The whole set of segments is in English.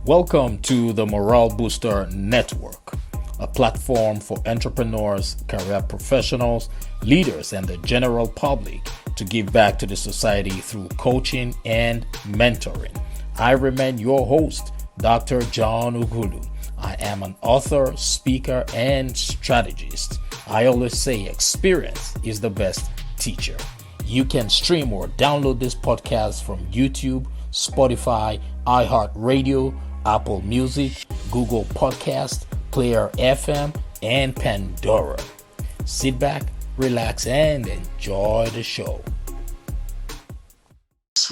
Welcome to the Morale Booster Network, a platform for entrepreneurs, career professionals, leaders, and the general public to give back to the society through coaching and mentoring. I remain your host, Dr. John Ughulu. I am an author, speaker, and strategist. I always say experience is the best teacher. You can stream or download this podcast from YouTube, Spotify, iHeartRadio, Apple Music, Google Podcast, Player FM, and Pandora. Sit back, relax, and enjoy the show.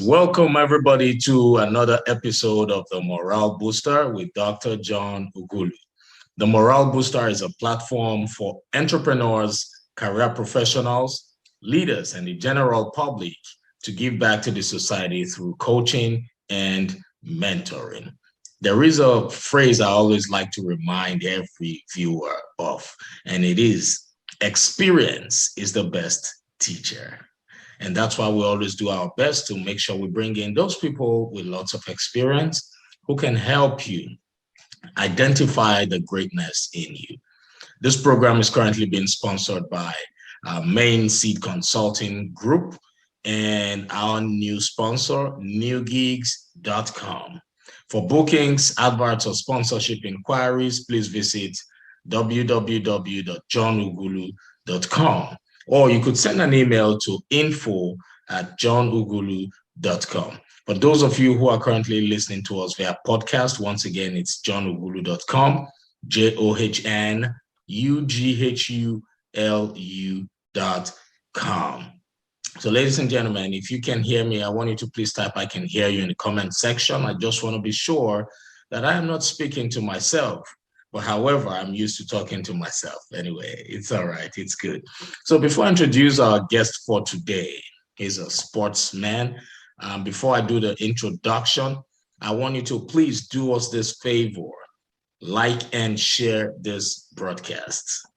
Welcome, everybody, to another episode of the Morale Booster with Dr. John Ughulu. The Morale Booster is a platform for entrepreneurs, career professionals, leaders, and the general public to give back to the society through coaching and mentoring. There is a phrase I always like to remind every viewer of, and it is experience is the best teacher. And that's why we always do our best to make sure we bring in those people with lots of experience who can help you identify the greatness in you. This program is currently being sponsored by Main Seed Consulting Group and our new sponsor, newgigs.com. For bookings, adverts, or sponsorship inquiries, please visit www.johnughulu.com, or you could send an email to info@johnughulu.com. For those of you who are currently listening to us via podcast, once again, it's johnughulu.com, JOHNUGHULU.com. So, ladies and gentlemen, if you can hear me, I want you to please type "I can hear you" in the comment section. I just want to be sure that I am not speaking to myself. But however, I'm used to talking to myself. Anyway, it's all right. It's good. So before I introduce our guest for today, he's a sportsman. Before I do the introduction, I want you to please do us this favor. Like and share this broadcast.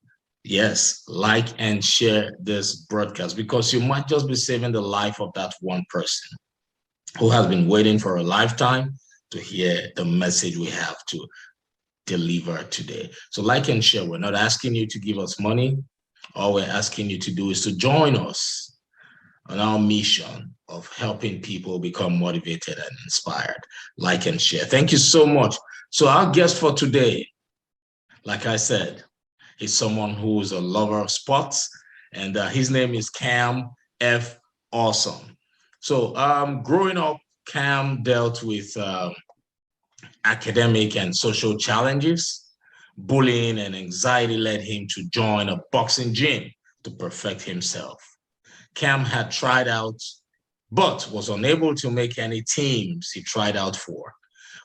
Yes, like and share this broadcast, because you might just be saving the life of that one person who has been waiting for a lifetime to hear the message we have to deliver today. So like and share. We're not asking you to give us money. All we're asking you to do is to join us on our mission of helping people become motivated and inspired. Like and share. Thank you so much. So our guest for today, like I said, he's someone who is a lover of sports, and his name is Cam F. Awesome. So growing up, Cam dealt with academic and social challenges. Bullying and anxiety led him to join a boxing gym to perfect himself. Cam had tried out, but was unable to make any teams he tried out for.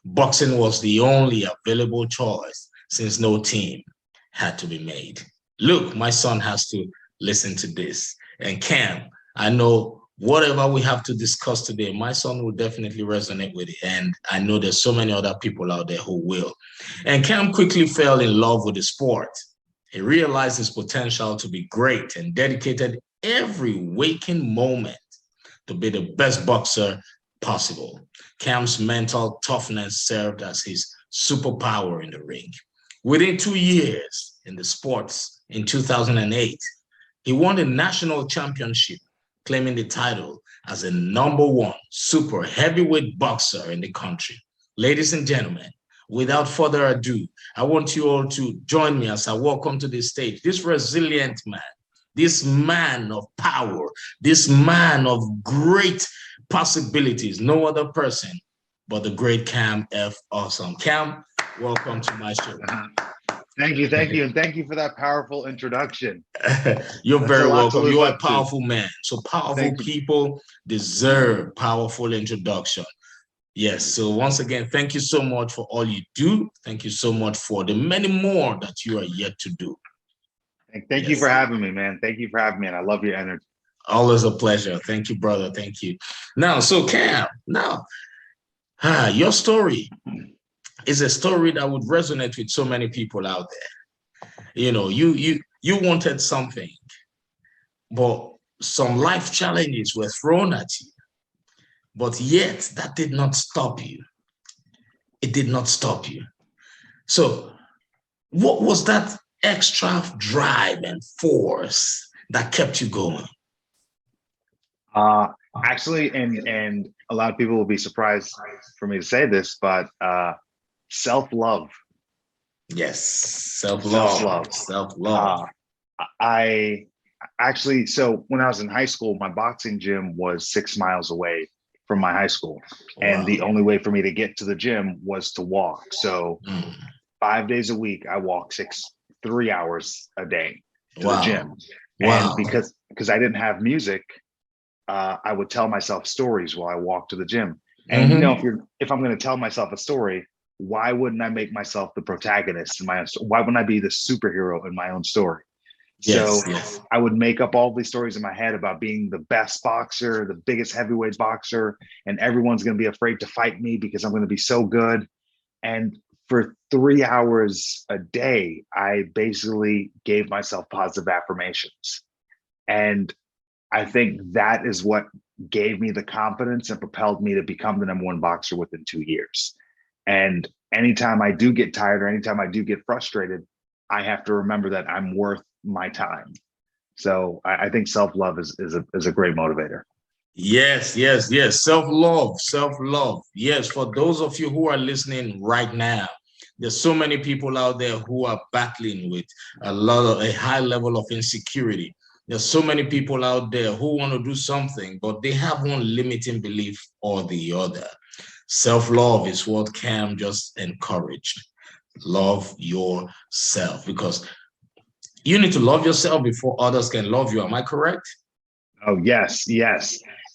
Boxing was the only available choice since no team had to be made. Look, my son has to listen to this. And Cam, I know whatever we have to discuss today, my son will definitely resonate with it. And I know there's so many other people out there who will. And Cam quickly fell in love with the sport. He realized his potential to be great and dedicated every waking moment to be the best boxer possible. Cam's mental toughness served as his superpower in the ring. Within 2 years in the sports, in 2008, he won the national championship, claiming the title as the #1 super heavyweight boxer in the country. Ladies and gentlemen, without further ado, I want you all to join me as I welcome to the stage this resilient man, this man of power, this man of great possibilities, no other person but the great Cam F. Awesome. Cam, welcome to my show. Thank you, and thank you for that powerful introduction. You're very welcome. You're a powerful man. So powerful people deserve powerful introduction. Yes. So once again, thank you so much for all you do. Thank you so much for the many more that you are yet to do. Thank you for having me, man. Thank you for having me, and I love your energy. Always a pleasure. Thank you, brother. Thank you. Now, so Cam, your story is a story that would resonate with so many people out there. You know, you wanted something, but some life challenges were thrown at you. But yet that did not stop you. it did not stop you. So what was that extra drive and force that kept you going? Actually, and a lot of people will be surprised for me to say this, but self-love. Yes, Self-love. self-love. I actually, so when I was in high school, my boxing gym was 6 miles away from my high school. And the only way for me to get to the gym was to walk. So 5 days a week, I walk 3 hours a day to the gym. And because I didn't have music, I would tell myself stories while I walked to the gym. And you know, if I'm going to tell myself a story, why wouldn't I make myself the protagonist in my own story? Why wouldn't I be the superhero in my own story? So I would make up all these stories in my head about being the best boxer, the biggest heavyweight boxer, and everyone's going to be afraid to fight me because I'm going to be so good. And for 3 hours a day, I basically gave myself positive affirmations. And I think that is what gave me the confidence and propelled me to become the #1 boxer within 2 years. And anytime I do get tired or anytime I do get frustrated, I have to remember that I'm worth my time. So I think self-love is a great motivator. Yes. Self-love, self-love. Yes, for those of you who are listening right now, there's so many people out there who are battling with a high level of insecurity. There's so many people out there who want to do something, but they have one limiting belief or the other. Self-love is what Cam just encouraged. Love yourself, because you need to love yourself before others can love you. Am I correct? Oh, yes.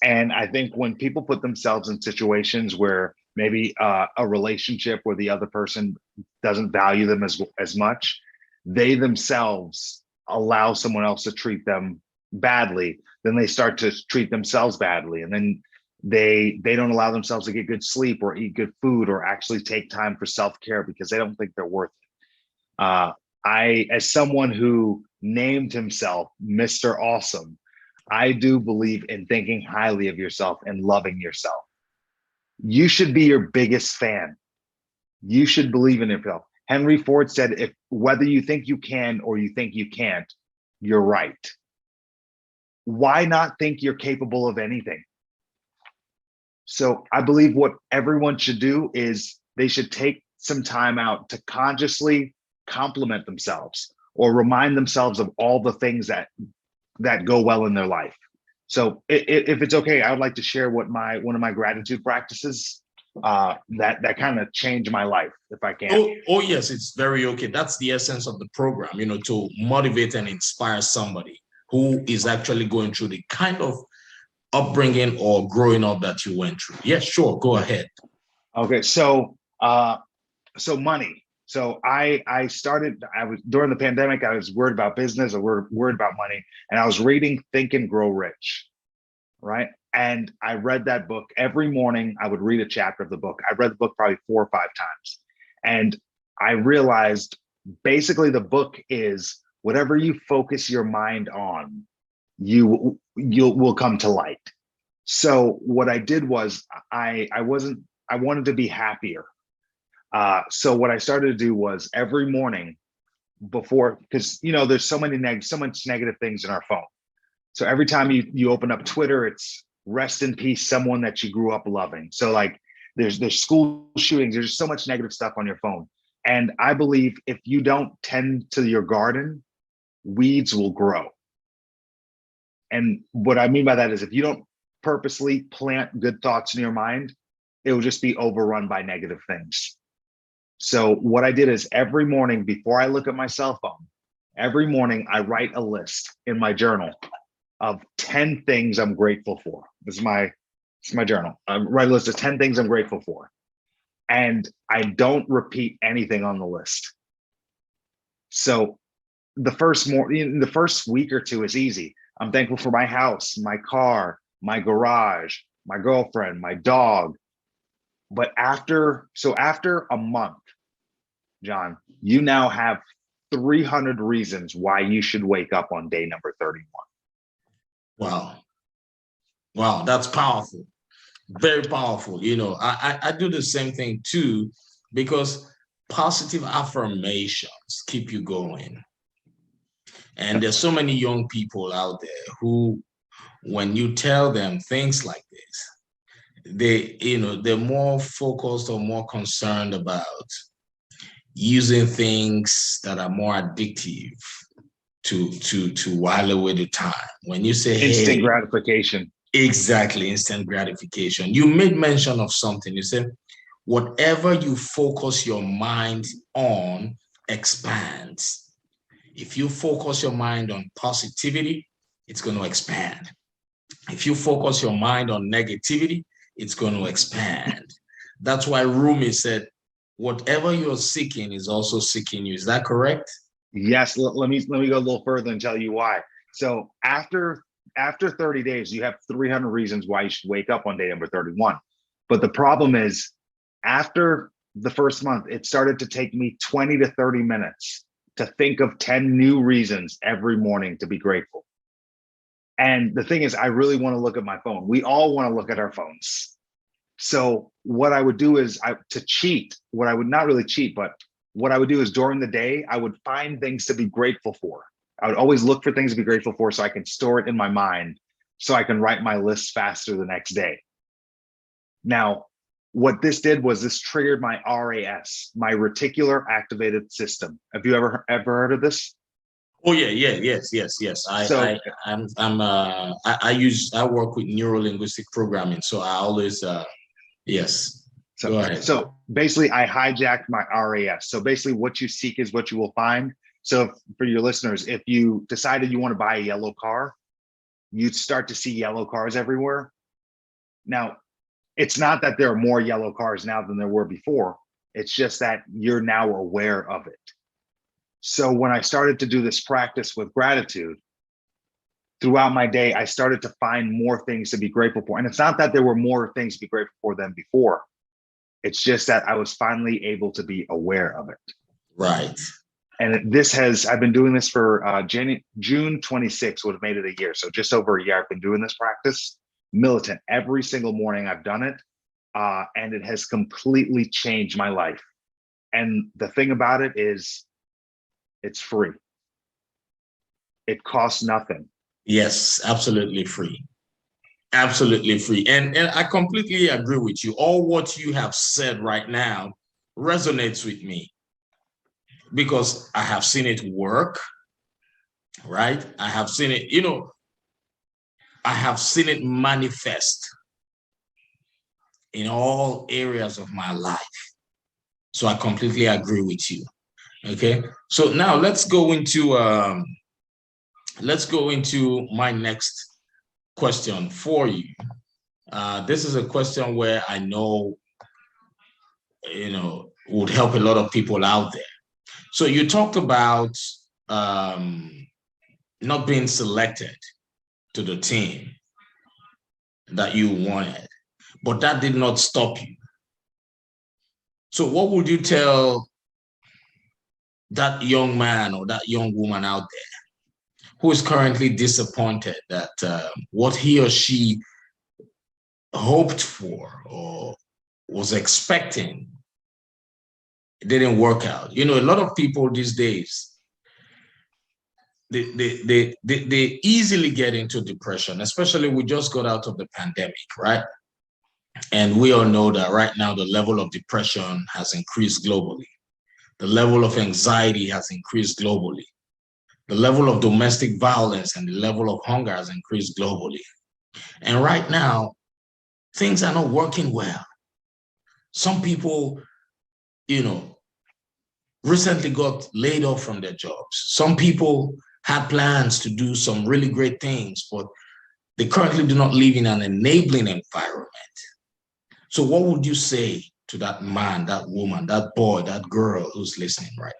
And I think when people put themselves in situations where maybe a relationship where the other person doesn't value them as much, they themselves allow someone else to treat them badly, then they start to treat themselves badly. And then they don't allow themselves to get good sleep or eat good food or actually take time for self-care because they don't think they're worth it. As someone who named himself Mr. Awesome, I do believe in thinking highly of yourself and loving yourself. You should be your biggest fan. You should believe in yourself. Henry Ford said, if whether you think you can or you think you can't, you're right. Why not think you're capable of anything? So I believe what everyone should do is they should take some time out to consciously compliment themselves or remind themselves of all the things that go well in their life. So if it's okay, I would like to share what one of my gratitude practices that kind of changed my life, if I can. Oh, yes, it's very okay. That's the essence of the program, to motivate and inspire somebody who is actually going through the kind of upbringing or growing up that you went through. Yes, sure, go ahead. Okay, so money. So I was during the pandemic, I was worried about business, or worried about money, and I was reading Think and Grow Rich, right? And I read that book every morning. I would read a chapter of the book. I read the book probably 4 or 5 times. And I realized basically the book is whatever you focus your mind on, you will come to light. So what I did was I wanted to be happier. So what I started to do was every morning before, because there's so much negative things in our phone. So every time you open up Twitter, it's rest in peace, someone that you grew up loving. So like there's school shootings, there's so much negative stuff on your phone. And I believe if you don't tend to your garden, weeds will grow. And what I mean by that is if you don't purposely plant good thoughts in your mind, it will just be overrun by negative things. So what I did is every morning before I look at my cell phone, every morning I write a list in my journal of 10 things I'm grateful for. This is my journal. I write a list of 10 things I'm grateful for. And I don't repeat anything on the list. So the first week or two is easy. I'm thankful for my house, my car, my garage, my girlfriend, my dog. But after a month, John, you now have 300 reasons why you should wake up on day number 31. Wow, that's powerful. Very powerful. I do the same thing too. because positive affirmations keep you going. And there's so many young people out there who, when you tell them things like this, they're more focused or more concerned about using things that are more addictive to while away the time. When you say instant gratification. Exactly, instant gratification. You made mention of something. You said, whatever you focus your mind on expands. If you focus your mind on positivity, it's going to expand. If you focus your mind on negativity, it's going to expand. That's why Rumi said, whatever you're seeking is also seeking you. Is that correct? Yes. Let me go a little further and tell you why. So after 30 days, you have 300 reasons why you should wake up on day number 31. But the problem is, after the first month, it started to take me 20 to 30 minutes to think of 10 new reasons every morning to be grateful. And the thing is, I really want to look at my phone. We all want to look at our phones. So what I would do is to cheat, what I would not really cheat, but what I would do is during the day, I would find things to be grateful for. I would always look for things to be grateful for so I can store it in my mind so I can write my list faster the next day. Now, what this did was this triggered my RAS, my reticular activated system. Have you ever heard of this? Oh yeah, yes. I work with neuro-linguistic programming, so I always yes. Go ahead. So basically, I hijacked my RAS. So basically, what you seek is what you will find. So for your listeners, if you decided you want to buy a yellow car, you'd start to see yellow cars everywhere. Now, it's not that there are more yellow cars now than there were before. It's just that you're now aware of it. So when I started to do this practice with gratitude, throughout my day, I started to find more things to be grateful for. And it's not that there were more things to be grateful for than before. It's just that I was finally able to be aware of it. Right. And I've been doing this for June 26 would have made it a year. So just over a year, I've been doing this practice, militant. Every single morning I've done it. And it has completely changed my life. And the thing about it is, it's free. It costs nothing. Yes, absolutely free. Absolutely free. And I completely agree with you. All what you have said right now resonates with me because I have seen it work, right? I have seen it, I have seen it manifest in all areas of my life. So I completely agree with you. Okay. So now let's go into my next question for you. This is a question where I know, would help a lot of people out there. So you talked about not being selected to the team that you wanted, but that did not stop you. So what would you tell that young man or that young woman out there who is currently disappointed that what he or she hoped for or was expecting, it didn't work out? A lot of people these days, they easily get into depression, especially we just got out of the pandemic, right? And we all know that right now the level of depression has increased globally. The level of anxiety has increased globally. The level of domestic violence and the level of hunger has increased globally. And right now, things are not working well. Some people, recently got laid off from their jobs. Some people had plans to do some really great things, but they currently do not live in an enabling environment. So what would you say to that man, that woman, that boy, that girl who's listening right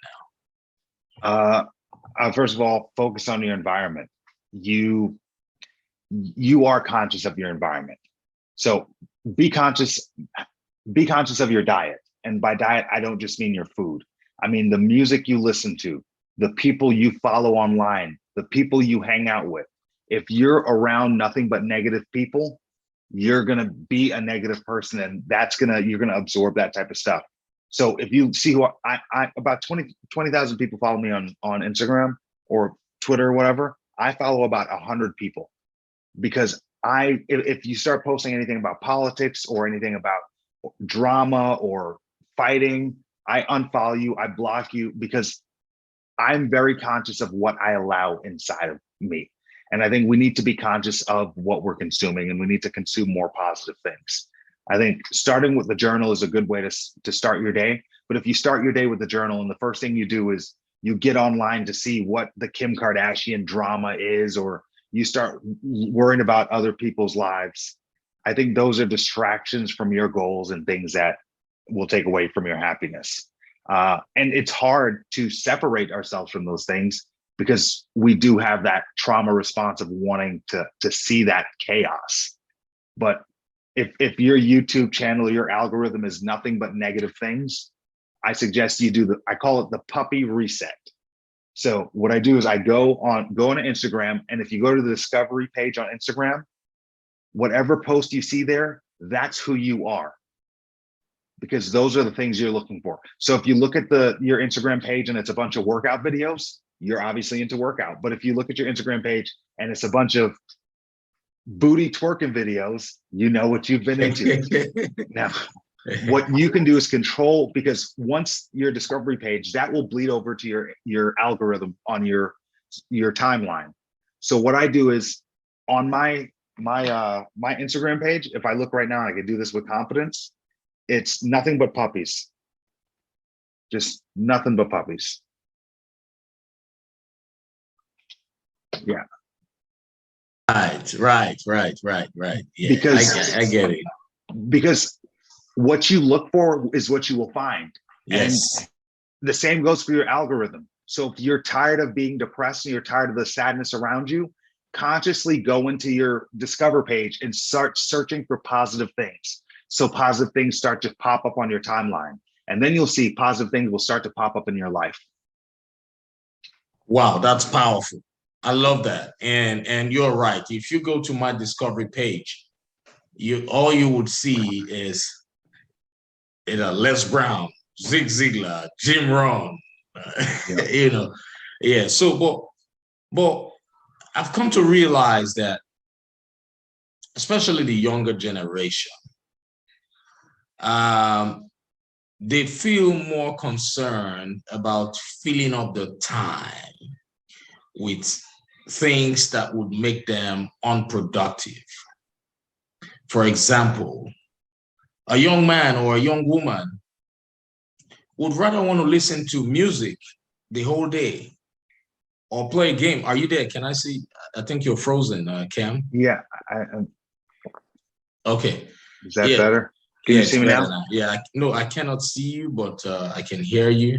now? First of all, focus on your environment. You are conscious of your environment. So be conscious of your diet. And by diet, I don't just mean your food. I mean the music you listen to, the people you follow online, the people you hang out with. If you're around nothing but negative people, you're going to be a negative person, and you're going to absorb that type of stuff. So if you see who I about 20,000 people follow me on Instagram or Twitter or whatever. I follow about 100 people because if you start posting anything about politics or anything about drama or fighting, I unfollow you, I block you, because I'm very conscious of what I allow inside of me. And I think we need to be conscious of what we're consuming, and we need to consume more positive things. I think starting with the journal is a good way to start your day. But if you start your day with the journal and the first thing you do is you get online to see what the Kim Kardashian drama is, or you start worrying about other people's lives, I think those are distractions from your goals and things that will take away from your happiness. And it's hard to separate ourselves from those things because we do have that trauma response of wanting to see that chaos. But if your YouTube channel, your algorithm is nothing but negative things, I suggest you do I call it the puppy reset. So what I do is I go on Instagram, and if you go to the discovery page on Instagram, whatever post you see there, that's who you are, because those are the things you're looking for. So if you look at your Instagram page and it's a bunch of workout videos, you're obviously into workout. But if you look at your Instagram page and it's a bunch of booty twerking videos, you know what you've been into. Now, what you can do is control, because once your discovery page, that will bleed over to your algorithm on your timeline. So what I do is on my Instagram page, if I look right now, I can do this with confidence, it's nothing but puppies. Just nothing but puppies. Yeah. Right. Yeah, Because I get it. Because what you look for is what you will find. Yes. And the same goes for your algorithm. So if you're tired of being depressed and you're tired of the sadness around you, consciously go into your Discover page and start searching for positive things. So positive things start to pop up on your timeline. And then you'll see positive things will start to pop up in your life. Wow, that's powerful. I love that. And you're right. If you go to my discovery page, all you would see is Les Brown, Zig Ziglar, Jim Rohn, Yeah. Yeah. So, but I've come to realize that, especially the younger generation, they feel more concerned about filling up the time with things that would make them unproductive. For example, a young man or a young woman would rather want to listen to music the whole day or play a game. Are you there? Can I see? I think you're frozen, Cam. Yeah. Okay. Is that better? Can you see me now? Yeah. No, I cannot see you, but I can hear you.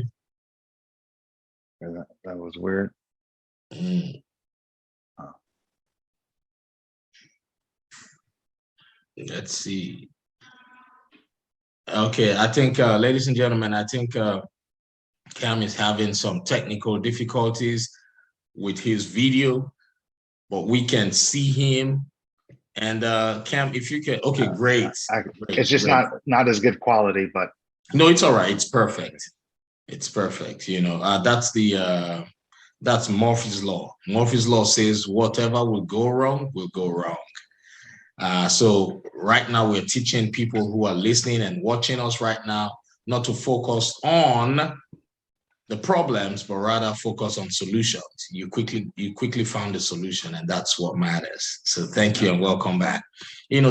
Yeah, that was weird. Mm. Let's see. Okay, I think, ladies and gentlemen, I think Cam is having some technical difficulties with his video, but we can see him. And Cam, if you can, okay, great. It's just not as good quality, but no, it's all right. It's perfect. It's perfect. That's Murphy's Law. Murphy's Law says whatever will go wrong will go wrong. So right now we're teaching people who are listening and watching us right now not to focus on the problems, but rather focus on solutions. You quickly found the solution, and that's what matters. So thank you and welcome back.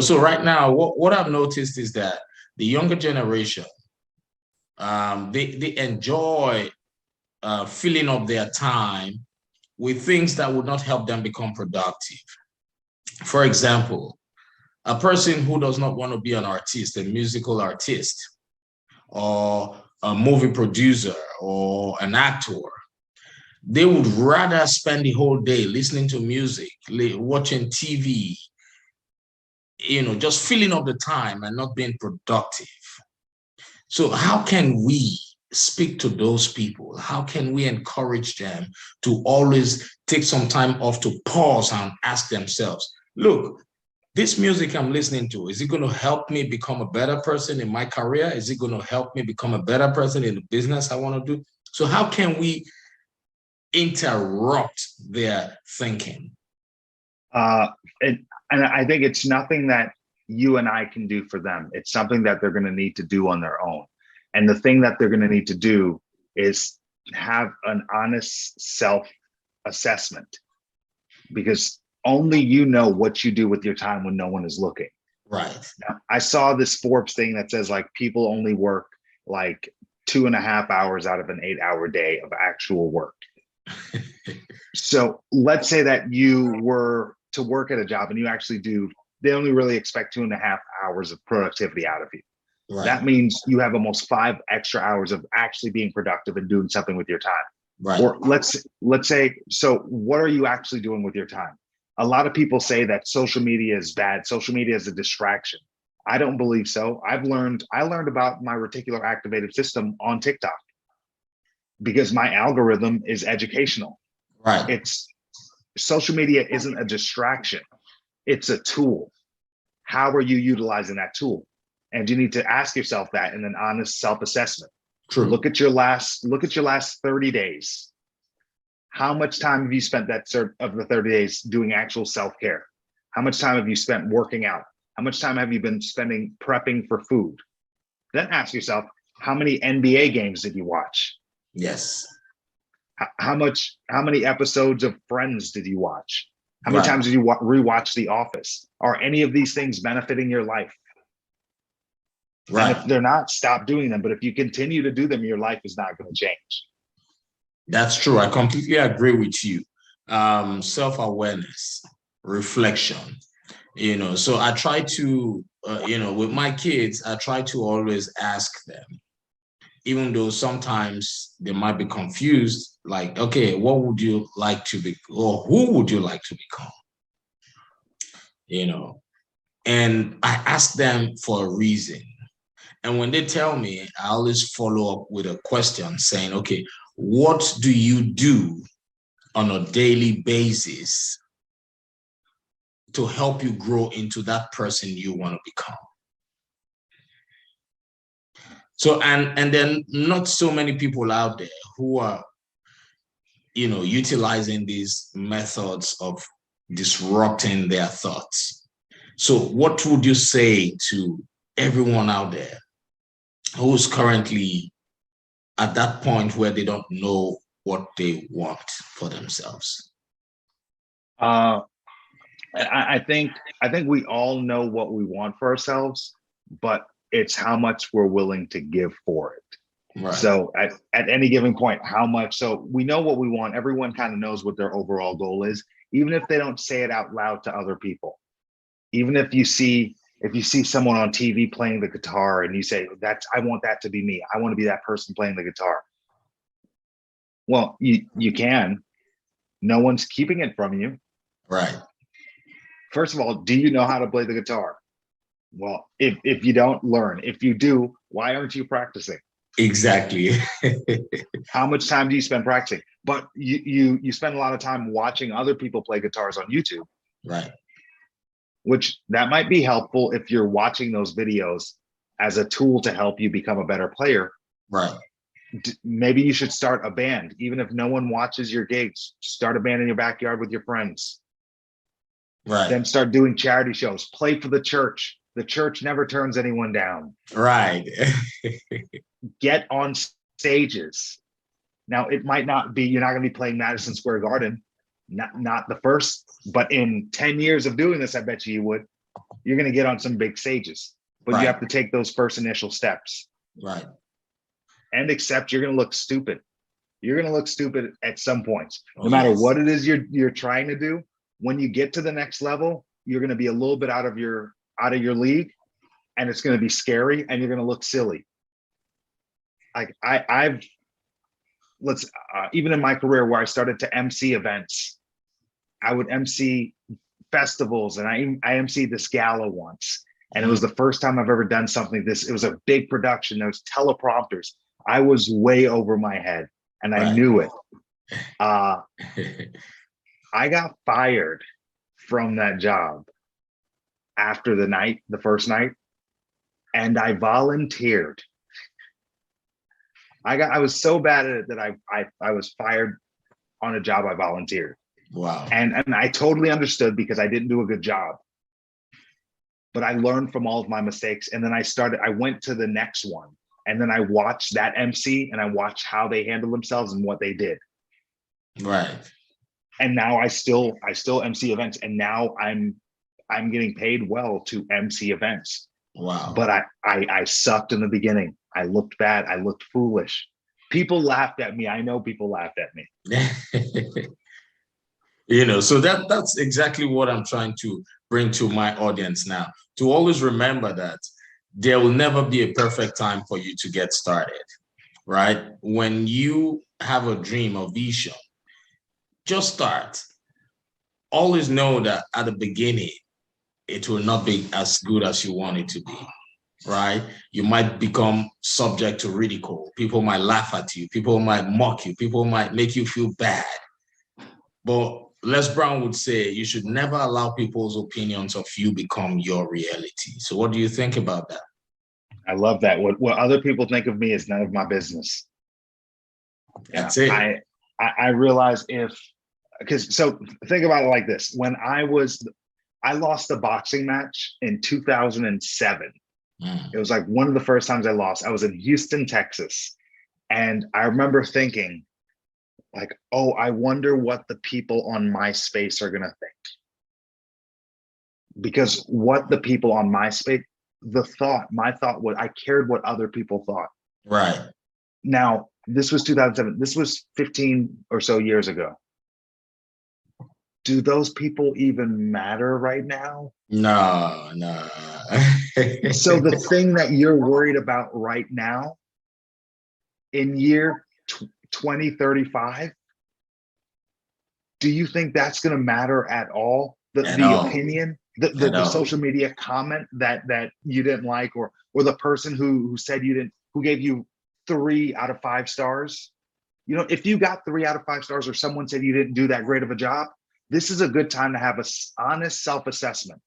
So right now, what I've noticed is that the younger generation, they enjoy filling up their time with things that would not help them become productive. For example, a person who does not want to be an artist, a musical artist, or a movie producer, or an actor, they would rather spend the whole day listening to music, watching TV, just filling up the time and not being productive. So how can we speak to those people? How can we encourage them to always take some time off to pause and ask themselves, look, this music I'm listening to, is it going to help me become a better person in my career? Is it going to help me become a better person in the business I want to do? So how can we interrupt their thinking? And I think it's nothing that you and I can do for them. It's something that they're going to need to do on their own. And the thing that they're going to need to do is have an honest self-assessment, because only you know what you do with your time when no one is looking. Right. Now, I saw this Forbes thing that says like people only work like 2.5 hours out of an 8-hour day of actual work. So let's say that you were to work at a job and you actually do, they only really expect 2.5 hours of productivity out of you. Right. That means you have almost 5 extra hours of actually being productive and doing something with your time. Right. Or let's say, so what are you actually doing with your time? A lot of people say that social media is bad. Social media is a distraction. I don't believe so. I learned about my reticular activated system on TikTok because my algorithm is educational. Right. It's social media isn't a distraction. It's a tool. How are you utilizing that tool? And you need to ask yourself that in an honest self-assessment. True. Look at your last 30 days. How much time have you spent of the 30 days doing actual self-care? How much time have you spent working out? How much time have you been spending prepping for food? Then ask yourself, how many NBA games did you watch? Yes. How many episodes of Friends did you watch? How many times did you rewatch The Office? Are any of these things benefiting your life? Right. And if they're not, stop doing them. But if you continue to do them, your life is not going to change. That's true. I completely agree with you. Self-awareness, reflection, so I try to, with my kids, I try to always ask them, even though sometimes they might be confused, like, okay, what would you like to be, or who would you like to become? And I ask them for a reason. And when they tell me, I always follow up with a question saying, okay, what do you do on a daily basis to help you grow into that person you want to become? So, and then not so many people out there who are, utilizing these methods of disrupting their thoughts. So what would you say to everyone out there who's currently at that point where they don't know what they want for themselves? I think we all know what we want for ourselves, but it's how much we're willing to give for it. Right. So at any given point, how much, so we know what we want. Everyone kind of knows what their overall goal is, even if they don't say it out loud to other people. Even if you see someone on TV playing the guitar and you say, I want that to be me. I want to be that person playing the guitar. Well, you can. No one's keeping it from you. Right. First of all, do you know how to play the guitar? Well, if you don't, learn. If you do, why aren't you practicing? Exactly. How much time do you spend practicing? But you spend a lot of time watching other people play guitars on YouTube. Right. Which that might be helpful if you're watching those videos as a tool to help you become a better player. Right. Maybe you should start a band. Even if no one watches your gigs, start a band in your backyard with your friends. Right. Then start doing charity shows. Play for the church. The church never turns anyone down. Right. Get on stages. Now, it might not be, you're not going to be playing Madison Square Garden. Not the first, but in 10 years of doing this, I bet you would. You're going to get on some big stages, but you have to take those first initial steps. Right. And accept you're going to look stupid. You're going to look stupid at some points. No matter what it is you're trying to do, when you get to the next level, you're going to be a little bit out of your league, and it's going to be scary, and you're going to look silly. Like even in my career where I started to MC events, I would MC festivals, and I MC'd this gala once, and it was the first time I've ever done something this. It was a big production. There was teleprompters. I was way over my head, and I knew it. I got fired from that job after the first night, and I volunteered. I was so bad at it that I was fired on a job I volunteered. Wow. And I totally understood because I didn't do a good job. But I learned from all of my mistakes. And then I went to the next one. And then I watched that MC and I watched how they handled themselves and what they did. Right. And now I still MC events. And now I'm getting paid well to MC events. Wow. But I sucked in the beginning. I looked bad. I looked foolish. People laughed at me. I know people laughed at me. So that's exactly what I'm trying to bring to my audience now, to always remember that there will never be a perfect time for you to get started, right? When you have a dream or vision, just start. Always know that at the beginning, it will not be as good as you want it to be, right? You might become subject to ridicule. People might laugh at you. People might mock you. People might make you feel bad. But Les Brown would say you should never allow people's opinions of you become your reality. So what do you think about that? I love that. What other people think of me is none of my business. That's it. I realize so think about it like this. When I lost a boxing match in 2007. It was like one of the first times I lost. I was in Houston, Texas. And I remember thinking, like, oh, I wonder what the people on MySpace are going to think. Because what the people on MySpace, my thought was, I cared what other people thought. Right. Now, this was 2007. This was 15 or so years ago. Do those people even matter right now? No. So the thing that you're worried about right now, in year 2035, do you think that's going to matter at all? The opinion, the social media comment that you didn't like, or the person who said who gave you 3 out of 5 stars. If you got 3 out of 5 stars, or someone said you didn't do that great of a job, this is a good time to have an honest self-assessment.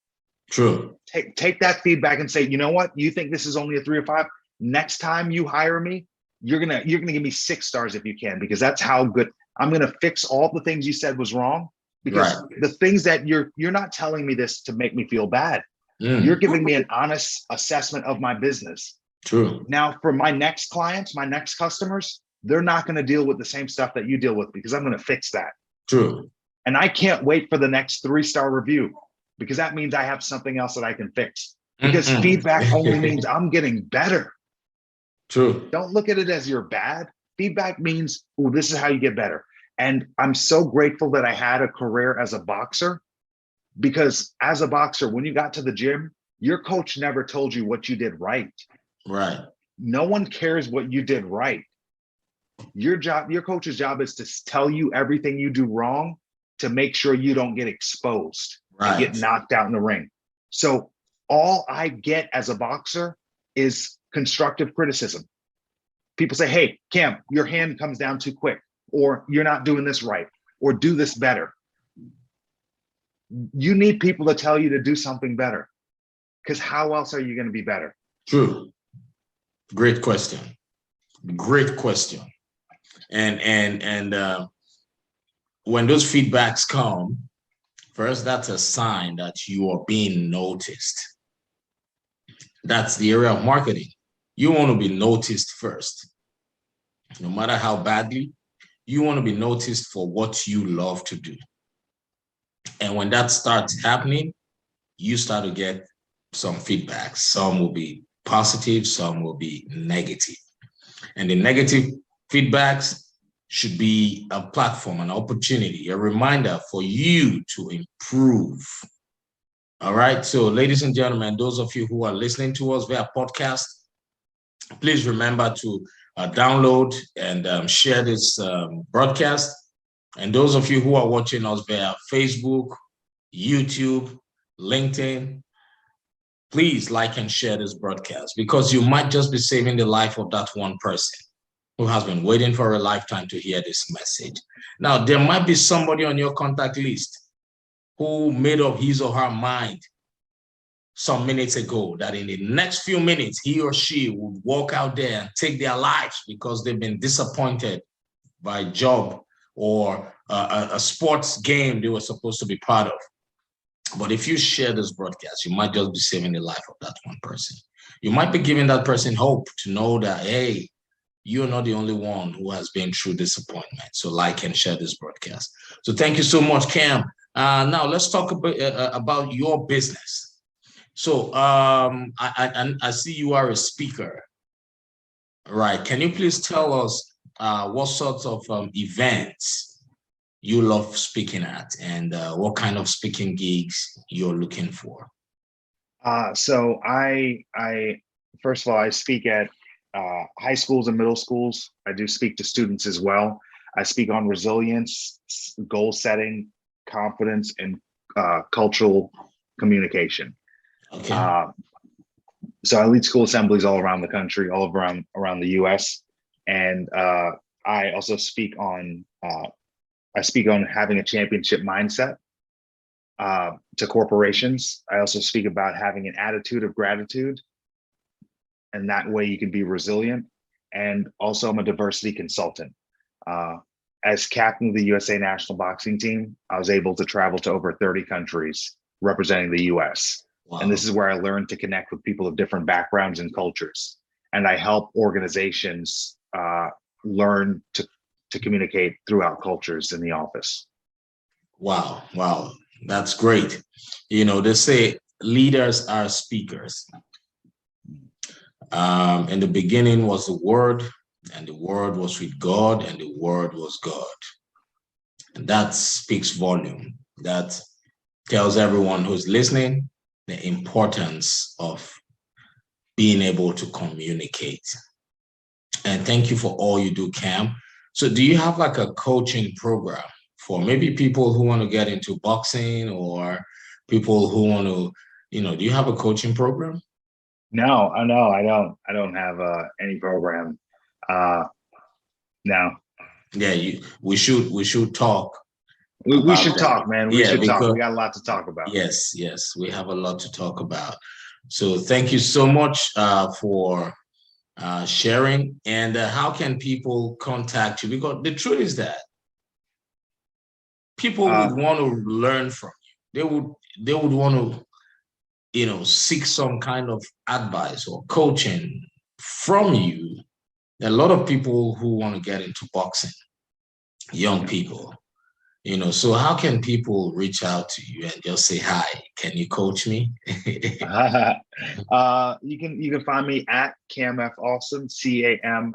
True. Take that feedback and say, you know what? You think this is only a 3 or 5? Next time you hire me, you're gonna give me 6 stars if you can, because that's how good. I'm gonna fix all the things you said was wrong, because the things that you're not telling me this to make me feel bad. You're giving me an honest assessment of my business. True. Now, for my next clients, my next customers, they're not going to deal with the same stuff that you deal with, because I'm going to fix that. True. And I can't wait for the next 3-star review, because that means I have something else that I can fix. Because feedback only means I'm getting better. True. Don't look at it as you're bad. Feedback means, oh, this is how you get better. And I'm so grateful that I had a career as a boxer, because as a boxer, when you got to the gym, your coach never told you what you did right. Right. No one cares what you did right. Your coach's job is to tell you everything you do wrong, to make sure you don't get exposed and get knocked out in the ring. So all I get as a boxer is constructive criticism. People say, hey, Cam, your hand comes down too quick, or you're not doing this right, or do this better. You need people to tell you to do something better, because how else are you going to be better? True. Great question. Great question. And when those feedbacks come, first, that's a sign that you are being noticed. That's the area of marketing. You want to be noticed first. No matter how badly, you want to be noticed for what you love to do. And when that starts happening, you start to get some feedback. Some will be positive, some will be negative. And the negative feedbacks should be a platform, an opportunity, a reminder for you to improve. All right. So, ladies and gentlemen, those of you who are listening to us via podcast, please remember to download and share this broadcast. And those of you who are watching us via Facebook, YouTube, LinkedIn, please like and share this broadcast, because you might just be saving the life of that one person who has been waiting for a lifetime to hear this message. Now, there might be somebody on your contact list who made up his or her mind some minutes ago that in the next few minutes, he or she would walk out there and take their lives because they've been disappointed by a job or a sports game they were supposed to be part of. But if you share this broadcast, you might just be saving the life of that one person. You might be giving that person hope to know that, hey, you're not the only one who has been through disappointment. So like and share this broadcast. So thank you so much, Cam. Now let's talk about your business. So I see you are a speaker, right? Can you please tell us what sorts of events you love speaking at and what kind of speaking gigs you're looking for? So I first of all, I speak at high schools and middle schools. I do speak to students as well. I speak on resilience, goal setting, confidence, and cultural communication. Okay. So I lead school assemblies all around the country, all around the U.S. And I also speak on having a championship mindset to corporations. I also speak about having an attitude of gratitude, and that way you can be resilient. And also, I'm a diversity consultant. As captain of the USA national boxing team, I was able to travel to over 30 countries representing the US. Wow. And this is where I learned to connect with people of different backgrounds and cultures. And I help organizations learn to communicate throughout cultures in the office. Wow. Wow. That's great. You know, they say leaders are speakers. In the beginning was the Word, and the Word was with God, and the Word was God. And that speaks volume. That tells everyone who's listening the importance of being able to communicate. And thank you for all you do, Cam. So do you have like a coaching program for maybe people who want to get into boxing or people who want to, do you have a coaching program? No, I don't have any program. No. Yeah, we should talk. We should talk, man. We should talk. We got a lot to talk about. Yes, we have a lot to talk about. So thank you so much for sharing. And how can people contact you? Because the truth is that people would want to learn from you. They would want to, seek some kind of advice or coaching from you. There are a lot of people who want to get into boxing, young people. So how can people reach out to you and just say, hi, can you coach me? You can find me at Cam F Awesome, CAMFAWESOME.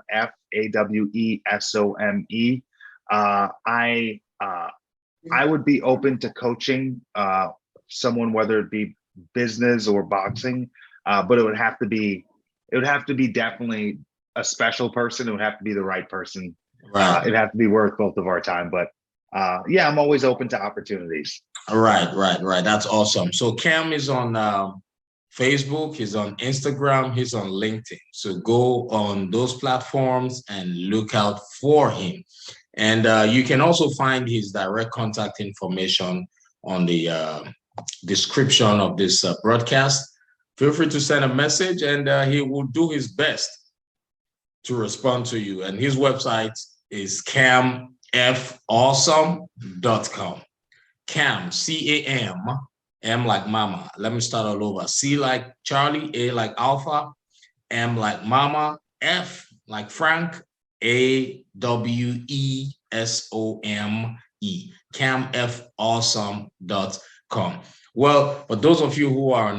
I would be open to coaching someone, whether it be business or boxing, but it would have to be definitely a special person. It would have to be the right person. Right. It'd have to be worth both of our time. But yeah, I'm always open to opportunities. Right. That's awesome. So Cam is on Facebook, he's on Instagram, he's on LinkedIn. So go on those platforms and look out for him. And you can also find his direct contact information on the description of this broadcast. Feel free to send a message and he will do his best to respond to you. And his website is camfawesome.com. Cam, C-A-M, M like mama. Let me start all over. C like Charlie, A like Alpha, M like mama, F like Frank, AWESOME. camfawesome.com. Well, for those of you who are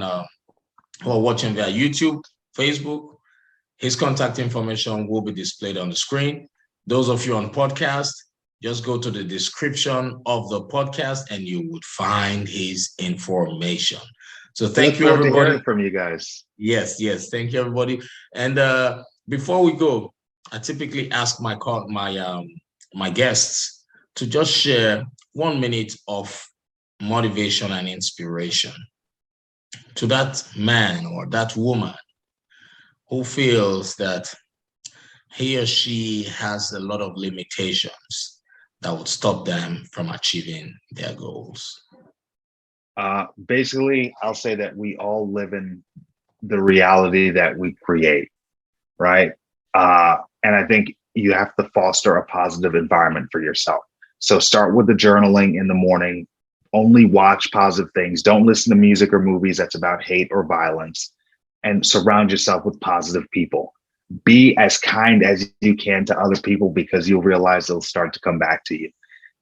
watching via YouTube, Facebook, his contact information will be displayed on the screen. Those of you on podcast, just go to the description of the podcast and you would find his information. So thank you, everybody. Hearing from you guys. Yes. Thank you, everybody. And before we go, I typically ask my guests to just share 1 minute of motivation and inspiration to that man or that woman who feels that he or she has a lot of limitations that would stop them from achieving their goals. Basically, I'll say that we all live in the reality that we create, right? And I think you have to foster a positive environment for yourself. So start with the journaling in the morning. Only watch positive things. Don't listen to music or movies that's about hate or violence. And surround yourself with positive people. Be as kind as you can to other people, because you'll realize they'll start to come back to you.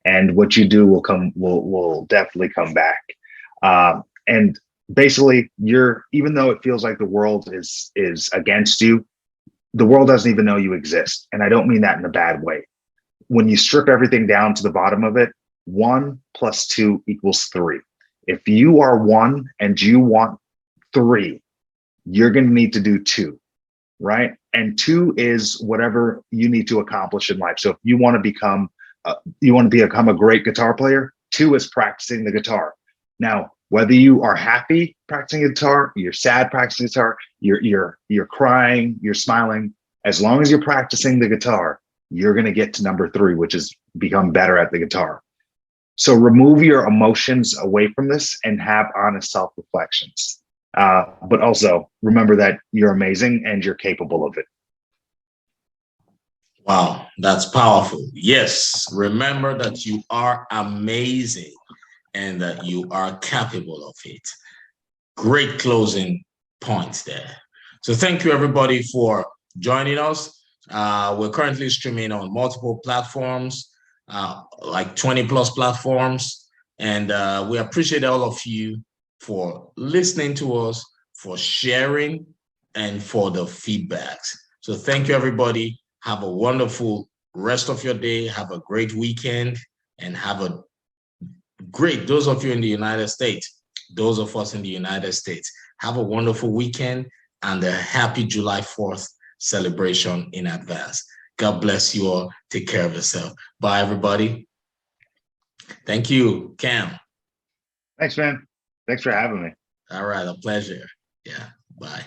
And what you do will definitely come back. And basically, even though it feels like the world is against you, the world doesn't even know you exist. And I don't mean that in a bad way. When you strip everything down to the bottom of it, 1 + 2 = 3. If you are 1 and you want 3, you're going to need to do 2, right? And 2 is whatever you need to accomplish in life. So if you want to become a great guitar player, 2 is practicing the guitar. Now, whether you are happy practicing guitar, you're sad practicing guitar, you're crying, you're smiling, as long as you're practicing the guitar, you're going to get to number 3, which is become better at the guitar. So remove your emotions away from this and have honest self-reflections. But also remember that you're amazing and you're capable of it. Wow, that's powerful. Yes, remember that you are amazing and that you are capable of it. Great closing points there. So thank you, everybody, for joining us. We're currently streaming on multiple platforms, like 20+ platforms. And we appreciate all of you for listening to us, for sharing, and for the feedbacks. So thank you, everybody. Have a wonderful rest of your day. Have a great weekend, and have a great, those of you in the United States, those of us in the United States, have a wonderful weekend and a happy July 4th celebration in advance. God bless you all. Take care of yourself. Bye, everybody. Thank you, Cam. Thanks, man. Thanks for having me. All right, a pleasure. Yeah, bye.